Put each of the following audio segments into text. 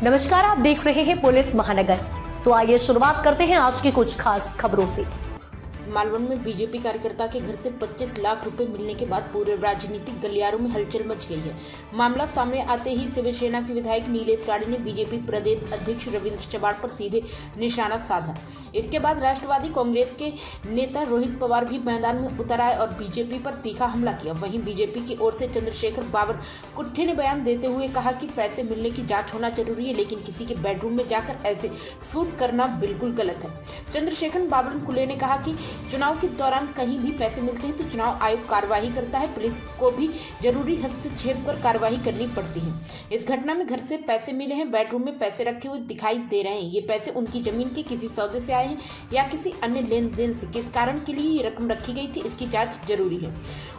नमस्कार, आप देख रहे हैं पुलिस महानगर। तो आइए शुरुआत करते हैं आज की कुछ खास खबरों से। मालवण में बीजेपी कार्यकर्ता के घर से 25 लाख रुपए मिलने के बाद पूरे राजनीतिक गलियारों में हलचल मच गई है। मामला सामने आते ही शिवसेना के विधायक नीलेश राणे ने बीजेपी प्रदेश अध्यक्ष रविंद्र चव्हाण पर सीधे निशाना साधा। इसके बाद राष्ट्रवादी कांग्रेस के नेता रोहित पवार भी मैदान में उतर आए और बीजेपी पर तीखा हमला किया। वहीं बीजेपी की ओर से चंद्रशेखर बावन कुट्टे ने बयान देते हुए कहा कि पैसे मिलने की जाँच होना जरूरी है, लेकिन किसी के बेडरूम में जाकर ऐसे शूट करना बिल्कुल गलत है। चंद्रशेखर बावन कुले ने कहा कि चुनाव के दौरान कहीं भी पैसे मिलते हैं तो चुनाव आयोग कार्रवाई करता है, पुलिस को भी जरूरी हस्तक्षेप कर कार्रवाई करनी पड़ती है। इस घटना में घर से पैसे मिले हैं, बेडरूम में पैसे रखे हुए दिखाई दे रहे हैं। ये पैसे उनकी जमीन के किसी सौदे से आए हैं या किसी अन्य लेन देन से। किस कारण के लिए ये रकम रखी गई थी, इसकी जांच जरूरी है।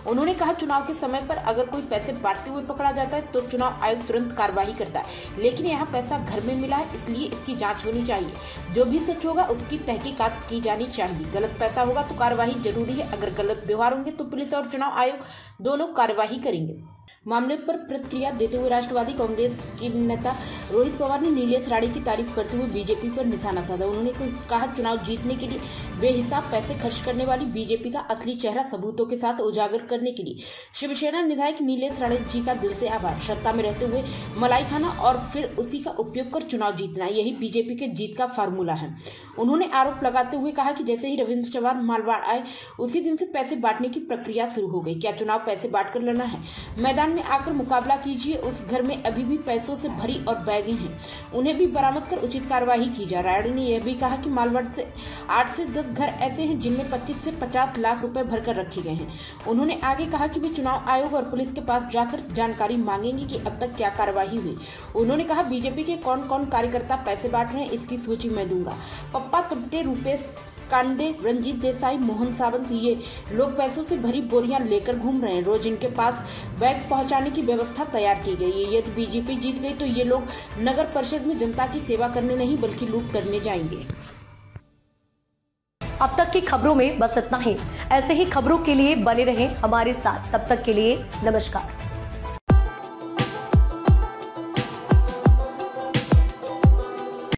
उन्होंने कहा चुनाव के समय पर अगर कोई पैसे बांटते हुए पकड़ा जाता है तो चुनाव आयोग तुरंत कार्रवाई करता है, लेकिन यहाँ पैसा घर में मिला है, इसलिए इसकी जांच होनी चाहिए। जो भी सच होगा उसकी तहकीकात की जानी चाहिए। गलत पैसा होगा तो कार्रवाई जरूरी है। अगर गलत व्यवहार होंगे तो पुलिस और चुनाव आयोग दोनों कार्रवाई करेंगे। मामले पर प्रतिक्रिया देते हुए राष्ट्रवादी कांग्रेस के नेता रोहित पवार ने नीलेश राणे की तारीफ करते हुए बीजेपी पर निशाना साधा। उन्होंने कहा चुनाव जीतने के लिए बेहिसाब पैसे खर्च करने वाली बीजेपी का असली चेहरा सबूतों के साथ उजागर करने के लिए शिवसेना विधायक नीलेश राणे जी का दिल से आभार। सत्ता में रहते हुए मलाई खाना और फिर उसी का उपयोग कर चुनाव जीतना, यही बीजेपी के जीत का फार्मूला है। उन्होंने आरोप लगाते हुए कहा कि जैसे ही रविंद्र चव्हाण मालवाड़ आए उसी दिन से पैसे बांटने की प्रक्रिया शुरू हो गई। क्या चुनाव पैसे बांट कर लड़ना है? मैदान में आकर मुकाबला कीजिए। उस घर में अभी भी पैसों से भरी और बैगें हैं, उन्हें भी बरामद कर उचित कार्यवाही की जा रही है। राणे ने यह भी कहा कि मालवाड़ से 8 से 10 घर ऐसे हैं जिनमें 25 से 50 लाख रुपए भरकर रखे गए हैं। उन्होंने आगे कहा कि वे चुनाव आयोग और पुलिस के पास जाकर जानकारी मांगेंगे कि अब तक क्या कार्यवाही हुई। उन्होंने कहा बीजेपी के कौन कौन कार्यकर्ता पैसे बांट रहे हैं इसकी सूची मैं दूंगा। पप्पा त्रुट्टे, रूपेश कांडे, रंजीत देसाई, मोहन सावंत, ये लोग पैसों से भरी बोरियां लेकर घूम रहे हैं। रोज इनके पास बैग पहुंचाने की व्यवस्था तैयार की गई है। यदि बीजेपी जीत गई तो ये लोग नगर परिषद में जनता की सेवा करने नहीं बल्कि लूट करने जाएंगे। अब तक की खबरों में बस इतना ही। ऐसे ही खबरों के लिए बने रहें हमारे साथ। तब तक के लिए नमस्कार।